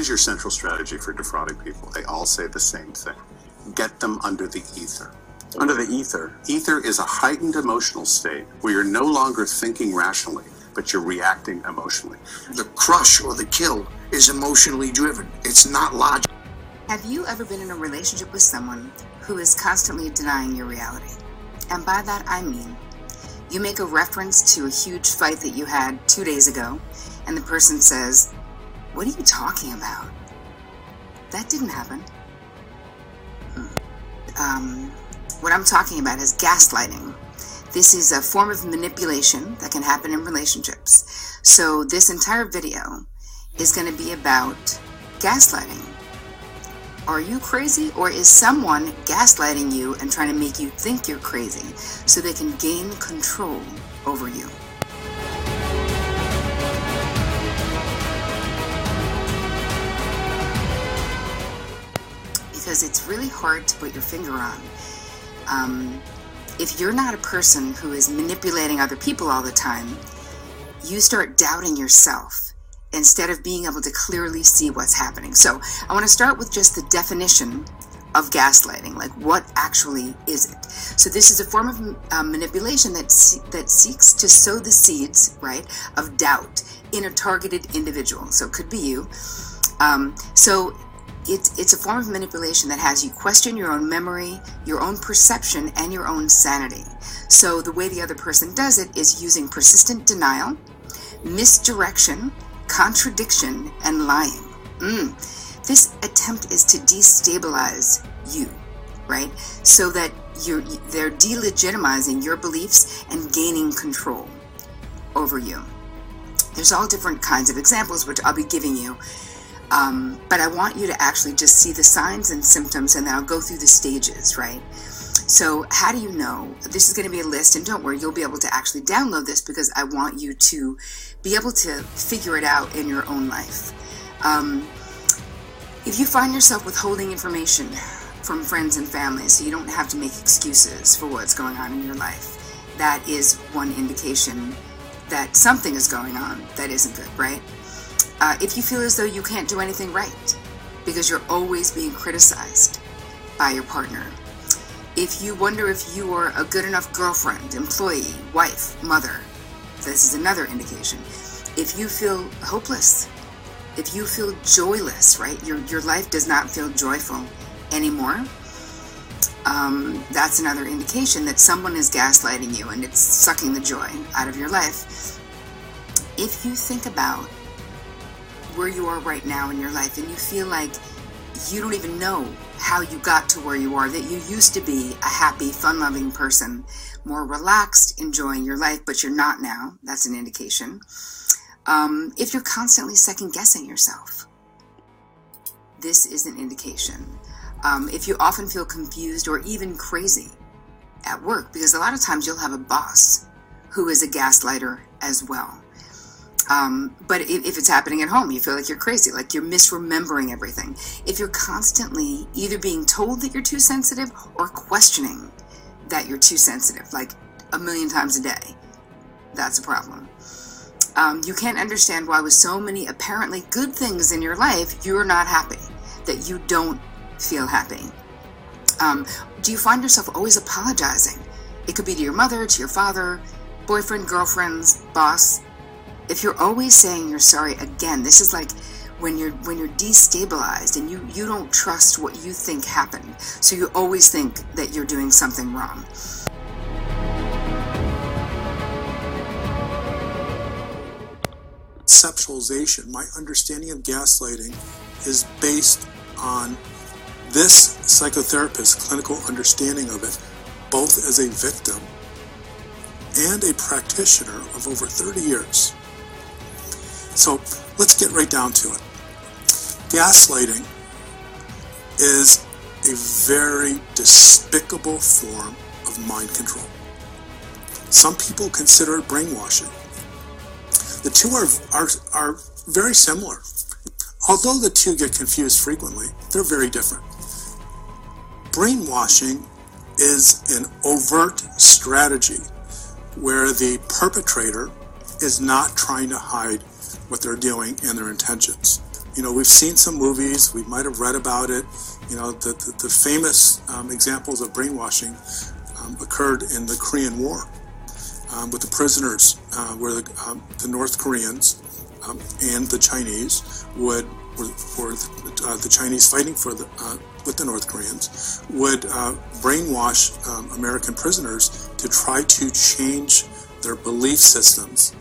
Here's your central strategy for defrauding people. They all say the same thing. Get them under the ether. Under the ether. Ether is a heightened emotional state where you're no longer thinking rationally, but you're reacting emotionally. The crush or the kill is emotionally driven. It's not logical. Have you ever been in a relationship with someone who is constantly denying your reality? And by that I mean, you make a reference to a huge fight that you had 2 days ago, and the person says, "What are you talking about? That didn't happen." What I'm talking about is gaslighting. This is a form of manipulation that can happen in relationships. So this entire video is going to be about gaslighting. Are you crazy, or is someone gaslighting you and trying to make you think you're crazy so they can gain control over you? Because it's really hard to put your finger on. If you're not a person who is manipulating other people all the time, you start doubting yourself instead of being able to clearly see what's happening. So I want to start with just the definition of gaslighting. Like, what actually is it? So this is a form of manipulation that seeks to sow the seeds, right, of doubt in a targeted individual. So it could be you. It's a form of manipulation that has you question your own memory, your own perception, and your own sanity. So the way the other person does it is using persistent denial, misdirection, contradiction, and lying. This attempt is to destabilize you, right? So that they're delegitimizing your beliefs and gaining control over you. There's all different kinds of examples, which I'll be giving you. But I want you to actually just see the signs and symptoms, and then I'll go through the stages, right? So how do you know? This is going to be a list, and don't worry, you'll be able to actually download this because I want you to be able to figure it out in your own life. If you find yourself withholding information from friends and family so you don't have to make excuses for what's going on in your life, that is one indication that something is going on that isn't good, right? If you feel as though you can't do anything right because you're always being criticized by your partner. If you wonder if you are a good enough girlfriend, employee, wife, mother, this is another indication. If you feel hopeless, if you feel joyless, right? Your life does not feel joyful anymore. That's another indication that someone is gaslighting you and it's sucking the joy out of your life. If you think about where you are right now in your life and you feel like you don't even know how you got to where you are, that you used to be a happy, fun-loving person, more relaxed, enjoying your life, but you're not now, that's an indication. If you're constantly second-guessing yourself, this is an indication. If you often feel confused or even crazy at work, because a lot of times you'll have a boss who is a gaslighter as well. But if it's happening at home, you feel like you're crazy, like you're misremembering everything. If you're constantly either being told that you're too sensitive or questioning that you're too sensitive, like 1,000,000 times a day, that's a problem. You can't understand why with so many apparently good things in your life, you're not happy, that you don't feel happy. Do you find yourself always apologizing? It could be to your mother, to your father, boyfriend, girlfriends, boss. If you're always saying you're sorry, again, this is like when you're destabilized and you don't trust what you think happened. So you always think that you're doing something wrong. Conceptualization, my understanding of gaslighting is based on this psychotherapist's clinical understanding of it, both as a victim and a practitioner of over 30 years. So let's get right down to it. Gaslighting is a very despicable form of mind control. Some people consider it brainwashing. The two are very similar. Although the two get confused frequently, they're very different. Brainwashing is an overt strategy where the perpetrator is not trying to hide what they're doing and their intentions. we've seen some movies, we might have read about it. The famous examples of brainwashing occurred in the Korean War with the prisoners, where the North Koreans and the Chinese were the Chinese fighting with the North Koreans would brainwash American prisoners to try to change their belief systems,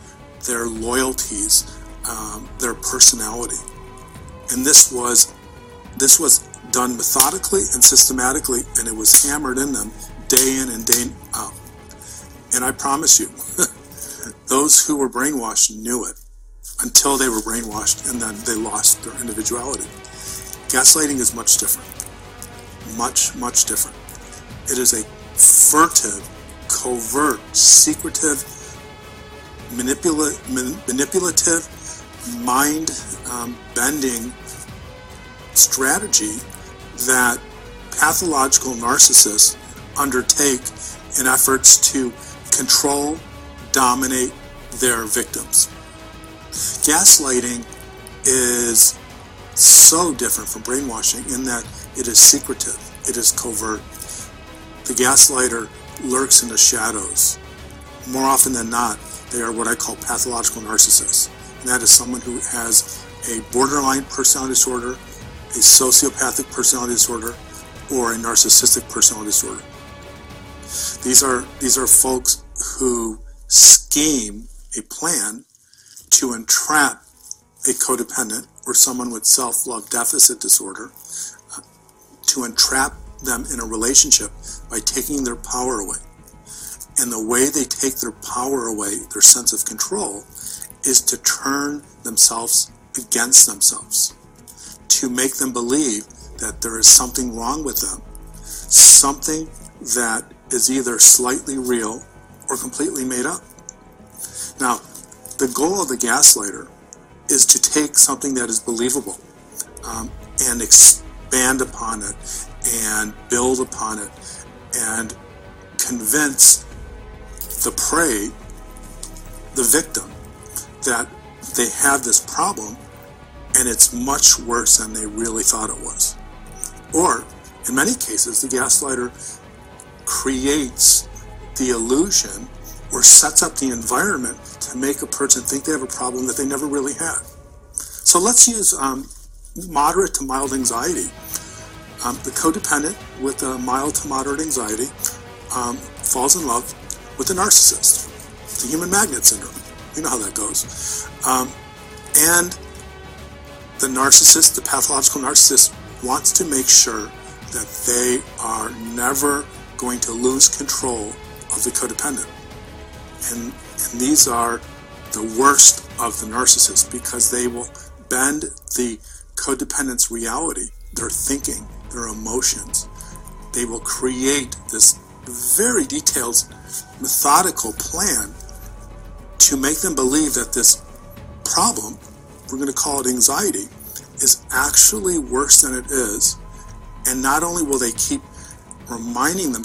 their loyalties, their personality. And this was done methodically and systematically, and it was hammered in them day in and day out. And I promise you, those who were brainwashed knew it until they were brainwashed, and then they lost their individuality. Gaslighting is much different. Much, much different. It is a furtive, covert, secretive, manipulative, mind-bending strategy that pathological narcissists undertake in efforts to control, dominate their victims. Gaslighting is so different from brainwashing in that it is secretive, it is covert. The gaslighter lurks in the shadows. More often than not, they are what I call pathological narcissists. And that is someone who has a borderline personality disorder, a sociopathic personality disorder, or a narcissistic personality disorder. These are folks who scheme a plan to entrap a codependent or someone with self-love deficit disorder, to entrap them in a relationship by taking their power away. And the way they take their power away, their sense of control, is to turn themselves against themselves, to make them believe that there is something wrong with them, something that is either slightly real or completely made up. Now, the goal of the gaslighter is to take something that is believable and expand upon it and build upon it and convince the prey, the victim, that they have this problem and it's much worse than they really thought it was. Or, in many cases, the gaslighter creates the illusion or sets up the environment to make a person think they have a problem that they never really had. So let's use moderate to mild anxiety. The codependent with mild to moderate anxiety falls in love with the narcissist. The human magnet syndrome. You know how that goes. And the narcissist, the pathological narcissist, wants to make sure that they are never going to lose control of the codependent. And these are the worst of the narcissists because they will bend the codependent's reality, their thinking, their emotions. They will create this very detailed, methodical plan to make them believe that this problem, we're going to call it anxiety, is actually worse than it is. And not only will they keep reminding the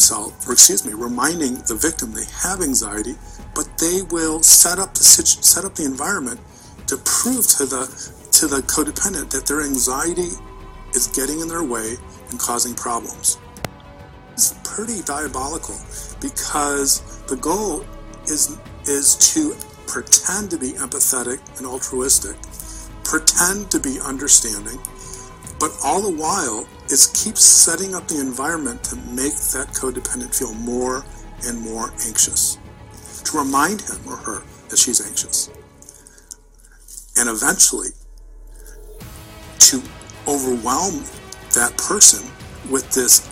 victim they have anxiety, but they will set up the environment to prove to the codependent that their anxiety is getting in their way and causing problems. It's pretty diabolical because the goal is to pretend to be empathetic and altruistic, pretend to be understanding, but all the while it keeps setting up the environment to make that codependent feel more and more anxious, to remind him or her that she's anxious, and eventually to overwhelm that person with this,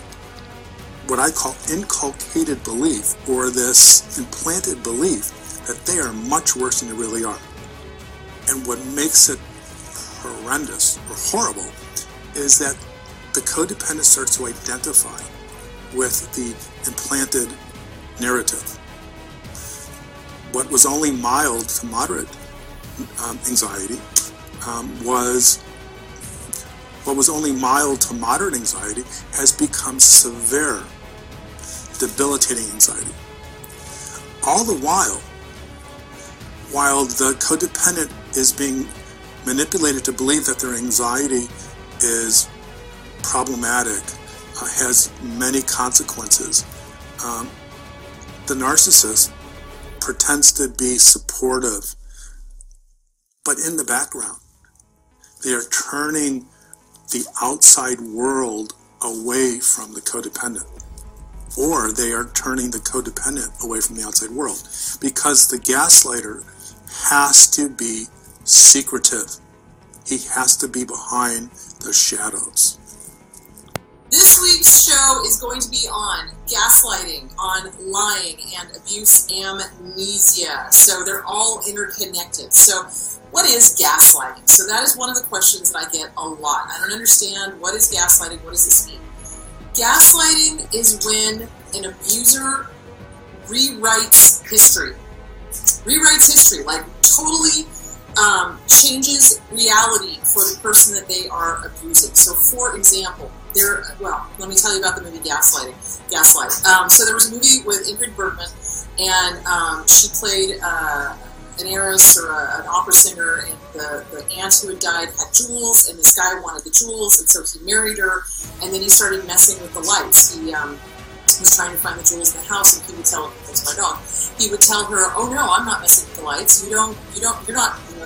what I call inculcated belief, or this implanted belief that they are much worse than they really are. And what makes it horrendous or horrible is that the codependent starts to identify with the implanted narrative. What was only mild to moderate anxiety what was only mild to moderate anxiety has become severe, debilitating anxiety. All the while the codependent is being manipulated to believe that their anxiety is problematic, has many consequences. The narcissist pretends to be supportive, but in the background, they are turning the outside world away from the codependent, or they are turning the codependent away from the outside world, because the gaslighter has to be secretive. He has to be behind the shadows. This week's show is going to be on gaslighting, on lying, and abuse amnesia. So they're all interconnected. So what is gaslighting? So that is one of the questions that I get a lot. I don't understand, what is gaslighting? What does this mean? Gaslighting is when an abuser rewrites history. Like totally changes reality for the person that they are abusing. So for example, let me tell you about the movie Gaslight. So there was a movie with Ingrid Bergman, and she played an heiress or an opera singer, and the aunt who had died had jewels, and this guy wanted the jewels, and so he married her, and then he started messing with the lights. He was trying to find the jewels in the house, and he would tell her, that's my dog, he would tell her, oh no, I'm not messing with the lights, you're not,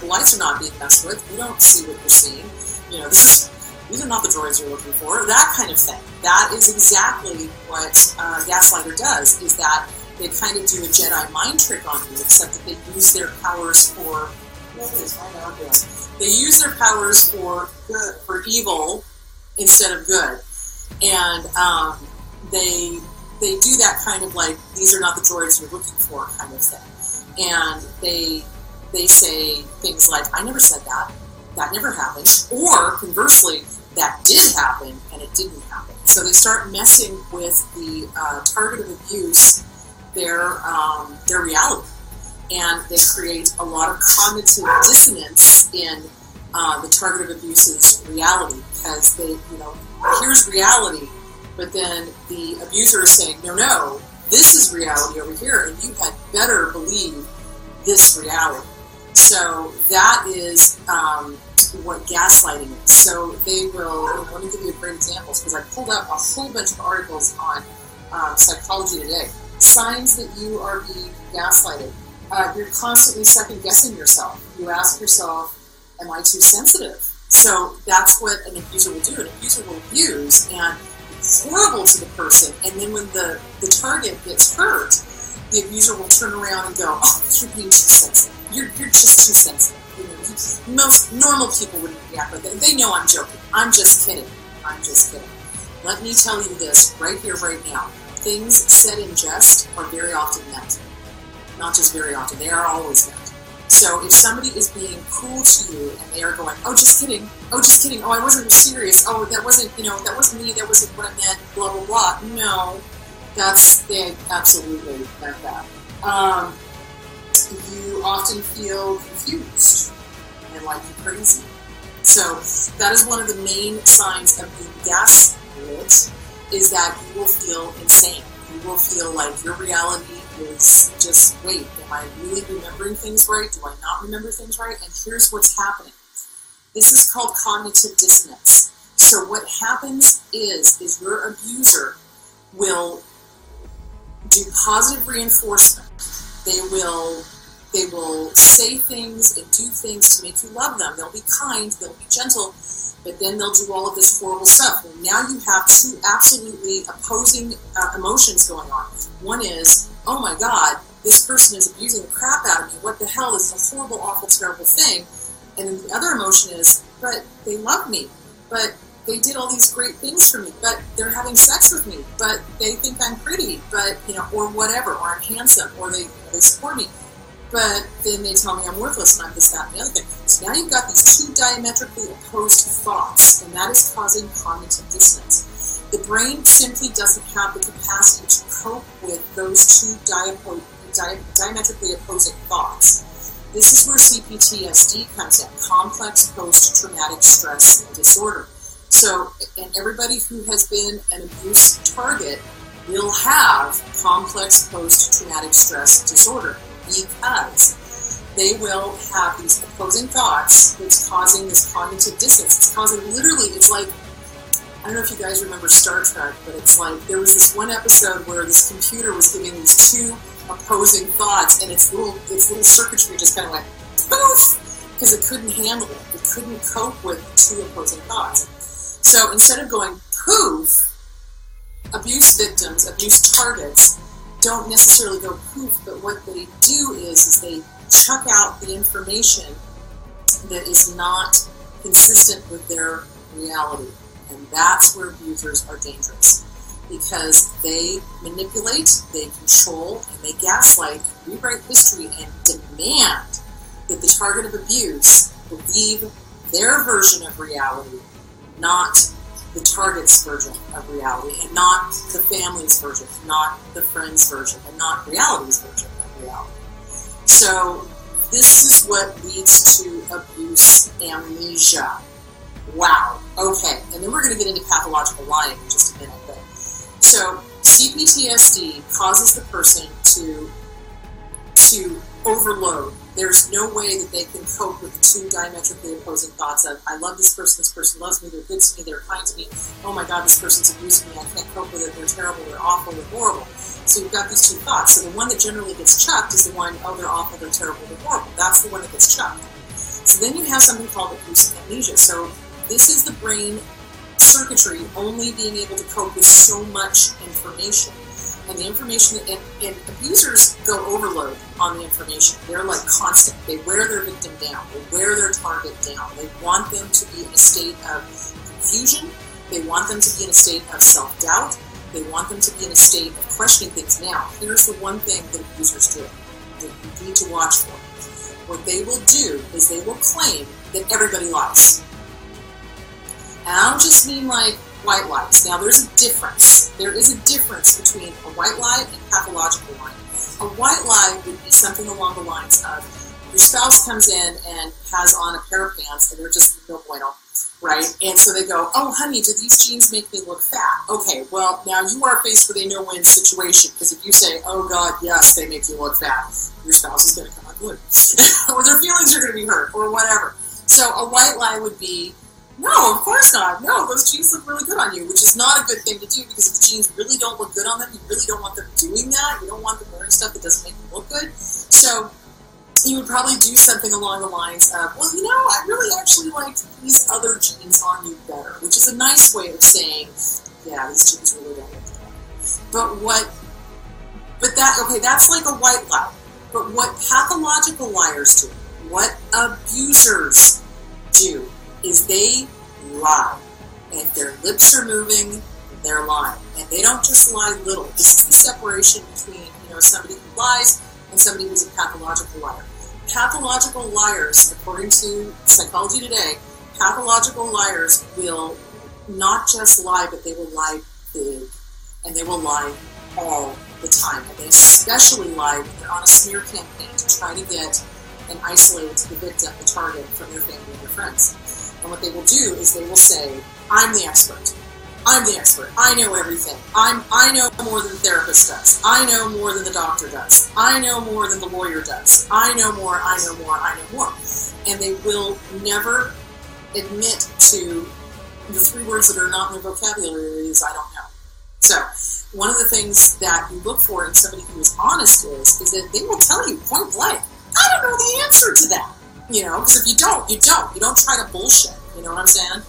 the lights are not being messed with, you don't see what you're seeing, these are not the droids you're looking for, that kind of thing. That is exactly what Gaslighter does, is that they kind of do a Jedi mind trick on you, except that they use their powers for, they use their powers for good, for evil instead of good. And they do that kind of like, these are not the droids you're looking for kind of thing. And they say things like, I never said that. That never happened. Or conversely, that did happen and it didn't happen. So they start messing with the target of abuse, their reality. And they create a lot of cognitive dissonance in the target of abuse's reality, because they, here's reality, but then the abuser is saying, no, this is reality over here, and you had better believe this reality. So that is what gaslighting is. So they will, let me give you a great example, because I pulled up a whole bunch of articles on Psychology Today. Signs that you are being gaslighted. You're constantly second-guessing yourself. You ask yourself, am I too sensitive? So that's what an abuser will do. An abuser will abuse, and it's horrible to the person, and then when the target gets hurt, the abuser will turn around and go, oh, you're being too sensitive. You're just too sensitive. Most normal people wouldn't react like that. They know I'm joking. I'm just kidding. Let me tell you this right here, right now. Things said in jest are very often meant. Not just very often, they are always meant. So if somebody is being cruel to you and they are going, oh, just kidding, oh, I wasn't serious, oh, that wasn't me, that wasn't what I meant, blah, blah, blah. No, they absolutely meant that. You often feel confused and like you're crazy. So that is one of the main signs of being gaslit, is that you will feel insane. You will feel like your reality is just, wait, am I really remembering things right? Do I not remember things right? And here's what's happening. This is called cognitive dissonance. So what happens is your abuser will do positive reinforcement. They will say things and do things to make you love them. They'll be kind, they'll be gentle, but then they'll do all of this horrible stuff. Well, now you have two absolutely opposing emotions going on. One is, oh my God, this person is abusing the crap out of me. What the hell? This is a horrible, awful, terrible thing. And then the other emotion is, but they love me. But they did all these great things for me. But they're having sex with me. But they think I'm pretty. But, or whatever. Or I'm handsome. Or they support me. But then they tell me I'm worthless and I'm this, that, and the other thing. So now you've got these two diametrically opposed thoughts. And that is causing cognitive dissonance. The brain simply doesn't have the capacity to cope with those two diametrically opposing thoughts. This is where CPTSD comes in, complex post-traumatic stress disorder. So, and everybody who has been an abuse target will have complex post-traumatic stress disorder, because they will have these opposing thoughts that's causing this cognitive dissonance. It's causing, literally, it's like, I don't know if you guys remember Star Trek, but it's like there was this one episode where this computer was giving these two opposing thoughts, and its little circuitry just kind of went poof, because it couldn't handle it. It couldn't cope with two opposing thoughts. So instead of going poof, abuse victims, abuse targets don't necessarily go poof, but what they do is they chuck out the information that is not consistent with their reality. And that's where abusers are dangerous, because they manipulate, they control, and they gaslight, and rewrite history, and demand that the target of abuse believe their version of reality, not the target's version of reality, and not the family's version, not the friend's version, and not reality's version of reality. So this is what leads to abuse amnesia. Wow. Okay. And then we're going to get into pathological lying in just a minute. But so CPTSD causes the person to overload. There's no way that they can cope with two diametrically opposing thoughts of, I love this person loves me, they're good to me, they're kind to me, oh my God, this person's abusing me, I can't cope with it, they're terrible, they're awful, they're horrible. So you've got these two thoughts. So the one that generally gets chucked is the one, oh, they're awful, they're terrible, they're horrible. That's the one that gets chucked. So then you have something called abuse amnesia. So this is the brain circuitry only being able to cope with so much information. And the information, and abusers go overload on the information. They're like constant. They wear their victim down. They wear their target down. They want them to be in a state of confusion. They want them to be in a state of self-doubt. They want them to be in a state of questioning things. Now, here's the one thing that abusers do that you need to watch for. What they will do is they will claim that everybody lies. And I don't just mean like white lies. Now, there's a difference. There is a difference between a white lie and pathological lying. A white lie would be something along the lines of your spouse comes in and has on a pair of pants and they're just no bueno, right? And so they go, oh, honey, do these jeans make me look fat? Okay, well, now you are faced with a no-win situation, because if you say, oh, God, yes, they make you look fat, your spouse is going to come unglued. Or their feelings are going to be hurt, or whatever. So a white lie would be, no, of course not. No, those jeans look really good on you, which is not a good thing to do, because if the jeans really don't look good on them, you really don't want them doing that. You don't want them wearing stuff that doesn't make them look good. So you would probably do something along the lines of, well, I really actually like these other jeans on you better, which is a nice way of saying, yeah, these jeans really don't look good. That's like a white lie. But what pathological liars do, what abusers do, is they lie. And if their lips are moving, they're lying. And they don't just lie little. This is the separation between, somebody who lies and somebody who's a pathological liar. Pathological liars, according to Psychology Today, pathological liars will not just lie, but they will lie big. And they will lie all the time. And they especially lie when they're on a smear campaign to try to get and isolate the victim, the target, from their family and their friends. And what they will do is they will say, I'm the expert. I'm the expert. I know everything. I know more than the therapist does. I know more than the doctor does. I know more than the lawyer does. I know more, I know more, I know more. And they will never admit to the three words that are not in their vocabulary is I don't know. So one of the things that you look for in somebody who is honest is that they will tell you point blank, I don't know the answer to that. Because if you don't. You don't try to bullshit. You know what I'm saying?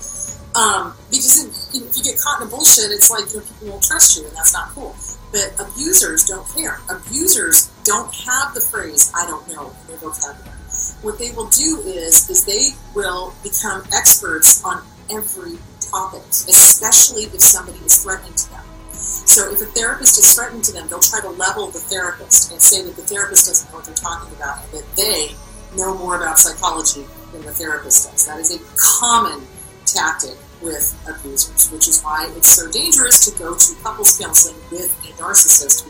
Because if you get caught in a bullshit, it's like, people won't trust you, and that's not cool. But abusers don't care. Abusers don't have the phrase, I don't know, in their vocabulary. What they will do is they will become experts on every topic, especially if somebody is threatening to them. So if a therapist is threatening to them, they'll try to level the therapist and say that the therapist doesn't know what they're talking about, and that they know more about psychology than the therapist does. That is a common tactic with abusers, which is why it's so dangerous to go to couples counseling with a narcissist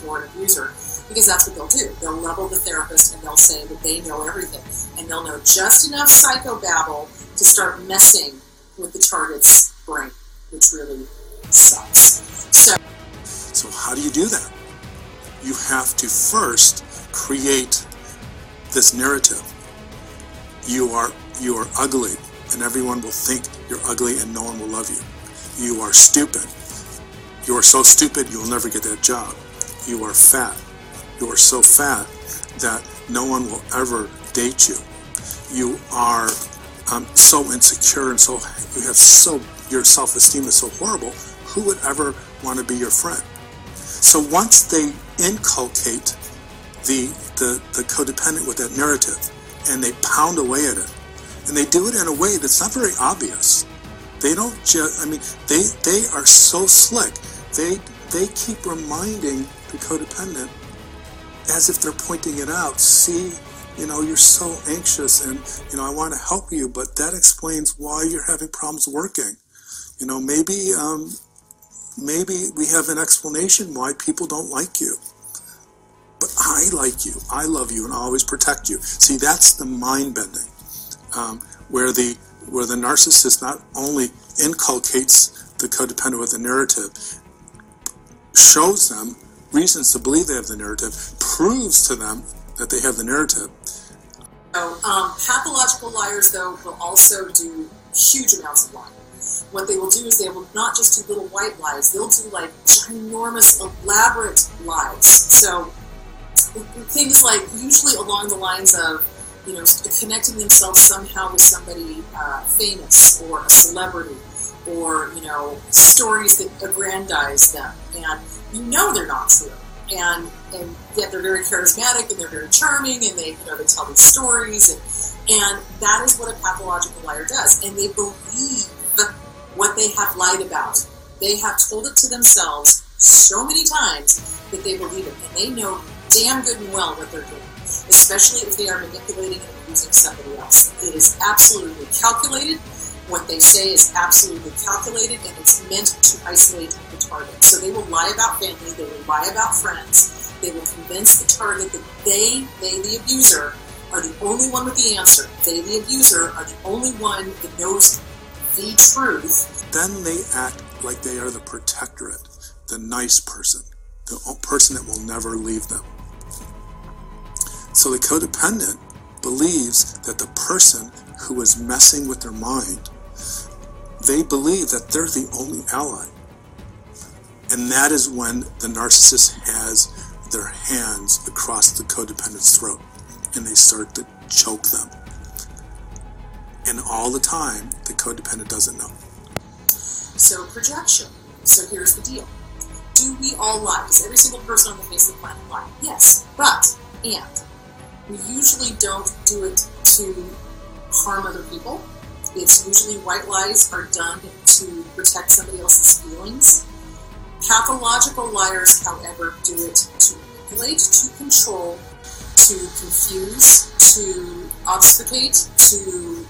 or an abuser, because that's what they'll do. They'll level the therapist and they'll say that they know everything, and they'll know just enough psychobabble to start messing with the target's brain, which really sucks. So how do you do that? You have to first create this narrative. You are ugly, and everyone will think you're ugly and no one will love you. You are stupid. You are so stupid you'll never get that job. You are fat. You are so fat that no one will ever date you. You are so insecure and your self-esteem is so horrible. Who would ever want to be your friend? So once they inculcate the codependent with that narrative, and they pound away at it, and they do it in a way that's not very obvious. They don't just, they are so slick. They keep reminding the codependent as if they're pointing it out. See, you're so anxious, and, I want to help you, but that explains why you're having problems working. Maybe we have an explanation why people don't like you. But I like you, I love you, and I always protect you. See, that's the mind bending, where the narcissist not only inculcates the codependent with the narrative, shows them reasons to believe they have the narrative, proves to them that they have the narrative. So, pathological liars, though, will also do huge amounts of lying. What they will do is they will not just do little white lies, they'll do like ginormous, elaborate lies. So things like usually along the lines of, connecting themselves somehow with somebody famous or a celebrity, or, stories that aggrandize them. And they're not true. And yet they're very charismatic and they're very charming, and they tell these stories. And that is what a pathological liar does. And they believe what they have lied about. They have told it to themselves so many times that they believe it. And they know damn good and well what they're doing, especially if they are manipulating and abusing somebody else. It is absolutely calculated. What they say is absolutely calculated, and it's meant to isolate the target. So they will lie about family, they will lie about friends, they will convince the target that they, the abuser, are the only one with the answer. They, the abuser, are the only one that knows the truth. Then they act like they are the protectorate, the nice person, the person that will never leave them. So the codependent believes that the person who is messing with their mind, they believe that they're the only ally. And that is when the narcissist has their hands across the codependent's throat and they start to choke them. And all the time, the codependent doesn't know. So projection. So here's the deal. Do we all lie? Does every single person on the face of the planet lie? Yes. But, we usually don't do it to harm other people. It's usually white lies are done to protect somebody else's feelings. Pathological liars, however, do it to manipulate, to control, to confuse, to obfuscate, to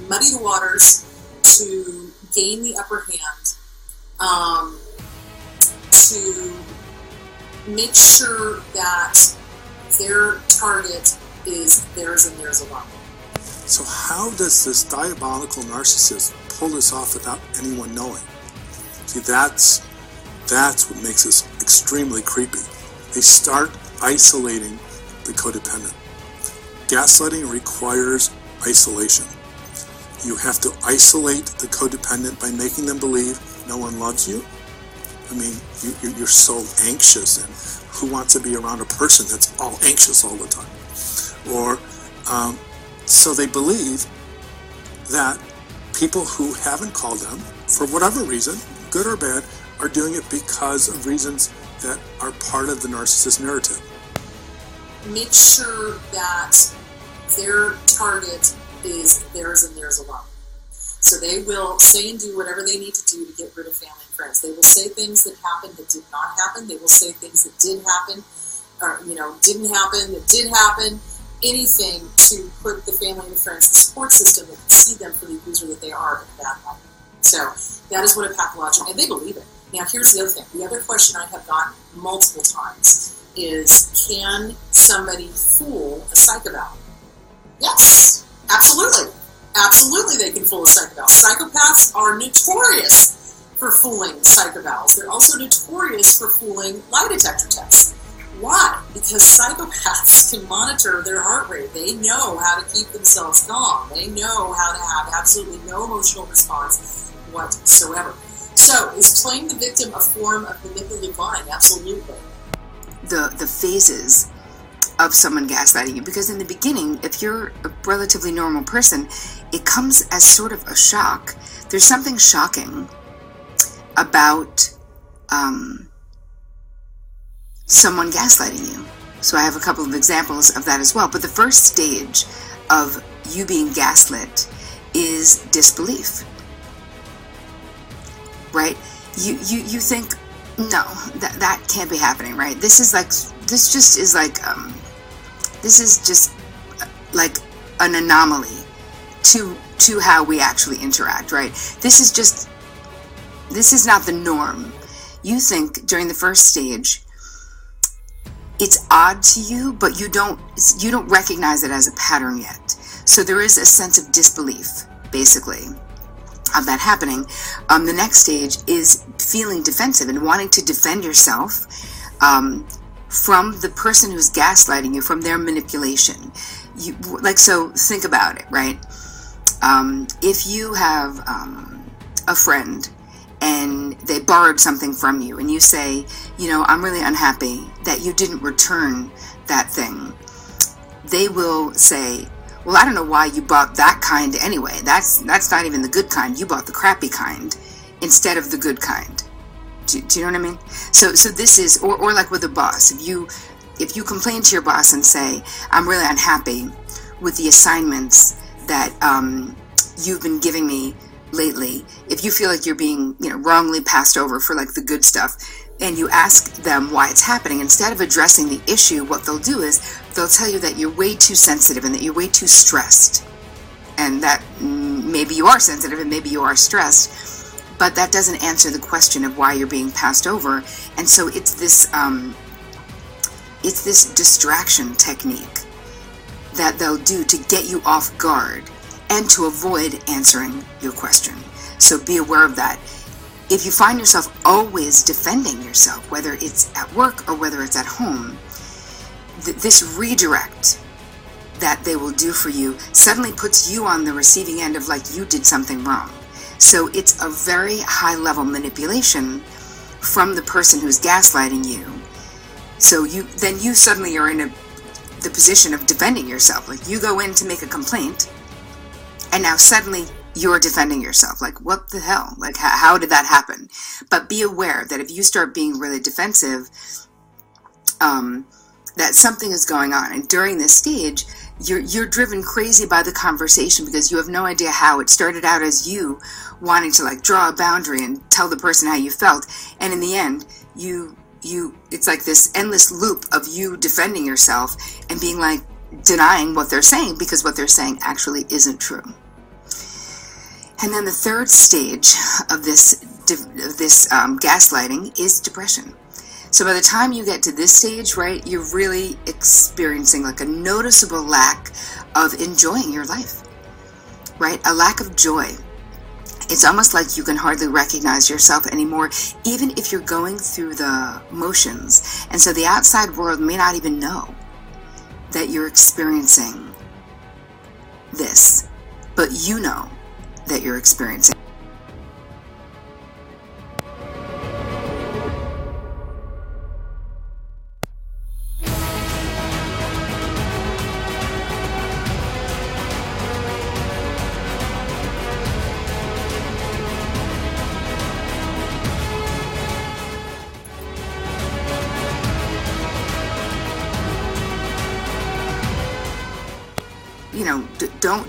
muddy the waters, to gain the upper hand, to make sure that their target is theirs and theirs alone. So how does this diabolical narcissist pull this off without anyone knowing? See, that's what makes this extremely creepy. They start isolating the codependent. Gaslighting requires isolation. You have to isolate the codependent by making them believe no one loves you. You're so anxious, and who wants to be around a person that's all anxious all the time? Or so they believe that people who haven't called them, for whatever reason, good or bad, are doing it because of reasons that are part of the narcissist narrative. Make sure that their target is theirs and theirs alone. So they will say and do whatever they need to do to get rid of family and friends. They will say things that happened that did not happen. They will say things that did happen, or didn't happen, that did happen. Anything to put the family and friends, the support system that can see them for the abuser that they are in a bad light. So that is what a pathological, and they believe it. Now here's the other thing. The other question I have gotten multiple times is, can somebody fool a psychopath? Yes, absolutely. Absolutely they can fool a psychopath. Psychopaths are notorious for fooling psychopaths. They're also notorious for fooling lie detector tests. Why? Because psychopaths can monitor their heart rate. They know how to keep themselves calm. They know how to have absolutely no emotional response whatsoever. So, is playing the victim a form of manipulative lying? Absolutely. The phases of someone gaslighting you, because in the beginning, if you're a relatively normal person, it comes as sort of a shock. There's something shocking about someone gaslighting you. So I have a couple of examples of that as well. But the first stage of you being gaslit is disbelief, right? You think, no, that can't be happening, right? This is just like an anomaly to how we actually interact, right? This is not the norm. You think during the first stage it's odd to you, but you don't recognize it as a pattern yet. So there is a sense of disbelief, basically, of that happening. The next stage is feeling defensive and wanting to defend yourself from the person who's gaslighting you, from their manipulation. So think about it, right? If you have a friend and they borrowed something from you and you say, I'm really unhappy that you didn't return that thing, they will say, well, I don't know why you bought that kind anyway. That's not even the good kind. You bought the crappy kind instead of the good kind. Do you know what I mean? So this is, or like with a boss, if you complain to your boss and say, I'm really unhappy with the assignments that you've been giving me lately, if you feel like you're being wrongly passed over for like the good stuff, and you ask them why it's happening, instead of addressing the issue, what they'll do is they'll tell you that you're way too sensitive and that you're way too stressed, and that maybe you are sensitive and maybe you are stressed, but that doesn't answer the question of why you're being passed over. And so it's this distraction technique that they'll do to get you off guard and to avoid answering your question. So be aware of that. If you find yourself always defending yourself, whether it's at work or whether it's at home, this redirect that they will do for you suddenly puts you on the receiving end of like you did something wrong. So it's a very high level manipulation from the person who's gaslighting you. So you suddenly are in the position of defending yourself. Like you go in to make a complaint, and now suddenly you're defending yourself. Like, what the hell? Like, how did that happen? But be aware that if you start being really defensive, that something is going on. And during this stage, you're driven crazy by the conversation because you have no idea how. It started out as you wanting to like draw a boundary and tell the person how you felt. And in the end, it's like this endless loop of you defending yourself and being like denying what they're saying because what they're saying actually isn't true. And then the third stage of this gaslighting is depression. So by the time you get to this stage, right, you're really experiencing like a noticeable lack of enjoying your life, right? A lack of joy. It's almost like you can hardly recognize yourself anymore, even if you're going through the motions. And so the outside world may not even know that you're experiencing this, but you know that you're experiencing.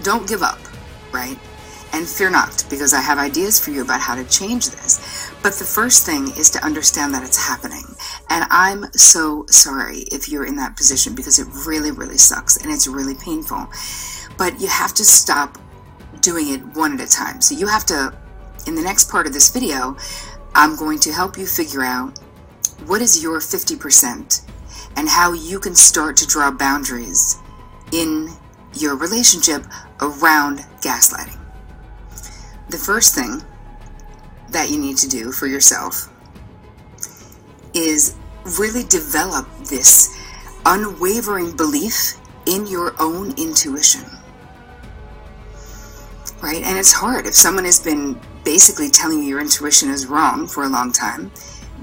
Don't give up, right? And fear not, because I have ideas for you about how to change this. But the first thing is to understand that it's happening. And I'm so sorry if you're in that position, because it really, really sucks and it's really painful. But you have to stop doing it one at a time. So you have to, in the next part of this video, I'm going to help you figure out what is your 50% and how you can start to draw boundaries in your relationship around gaslighting. The first thing that you need to do for yourself is really develop this unwavering belief in your own intuition. Right? And it's hard. If someone has been basically telling you your intuition is wrong for a long time,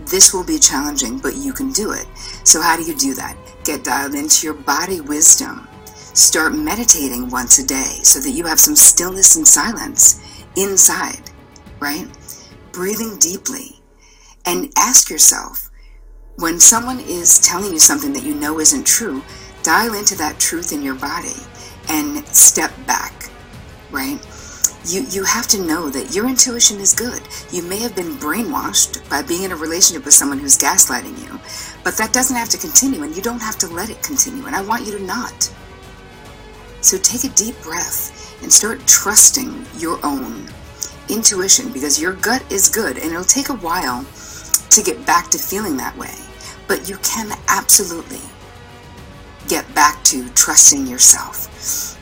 this will be challenging, but you can do it. So how do you do that? Get dialed into your body wisdom. Start meditating once a day so that you have some stillness and silence inside, right? Breathing deeply. And ask yourself, when someone is telling you something that you know isn't true, dial into that truth in your body and step back, right? You have to know that your intuition is good. You may have been brainwashed by being in a relationship with someone who's gaslighting you, but that doesn't have to continue, and you don't have to let it continue, and I want you to not. So take a deep breath and start trusting your own intuition, because your gut is good, and it'll take a while to get back to feeling that way, but you can absolutely get back to trusting yourself.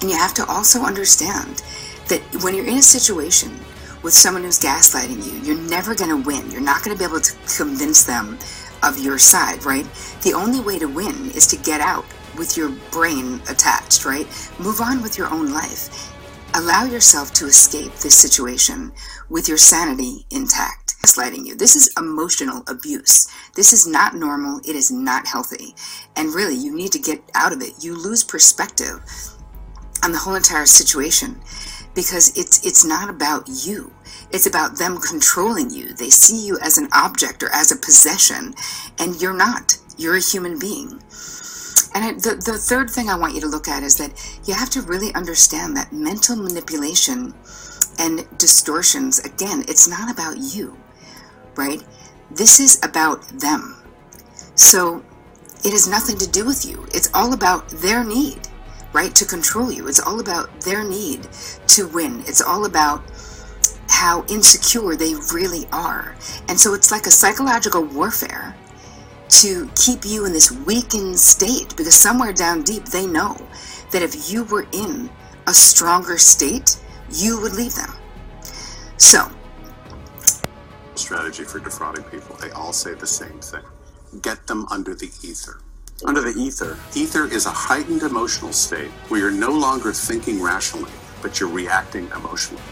And you have to also understand that when you're in a situation with someone who's gaslighting you, you're never going to win. You're not going to be able to convince them of your side, right? The only way to win is to get out with your brain attached, right? Move on with your own life. Allow yourself to escape this situation with your sanity intact. Gaslighting you. This is emotional abuse. This is not normal. It is not healthy. And really, you need to get out of it. You lose perspective on the whole entire situation, because it's not about you. It's about them controlling you. They see you as an object or as a possession, and you're not. You're a human being. And the third thing I want you to look at is that you have to really understand that mental manipulation and distortions, again, it's not about you, right? This is about them. So it has nothing to do with you. It's all about their need, right, to control you. It's all about their need to win. It's all about how insecure they really are. And so it's like a psychological warfare to keep you in this weakened state, because somewhere down deep they know that if you were in a stronger state, you would leave them. So, strategy for defrauding people. They all say the same thing. Get them under the ether. Under the ether. Ether is a heightened emotional state where you're no longer thinking rationally, but you're reacting emotionally.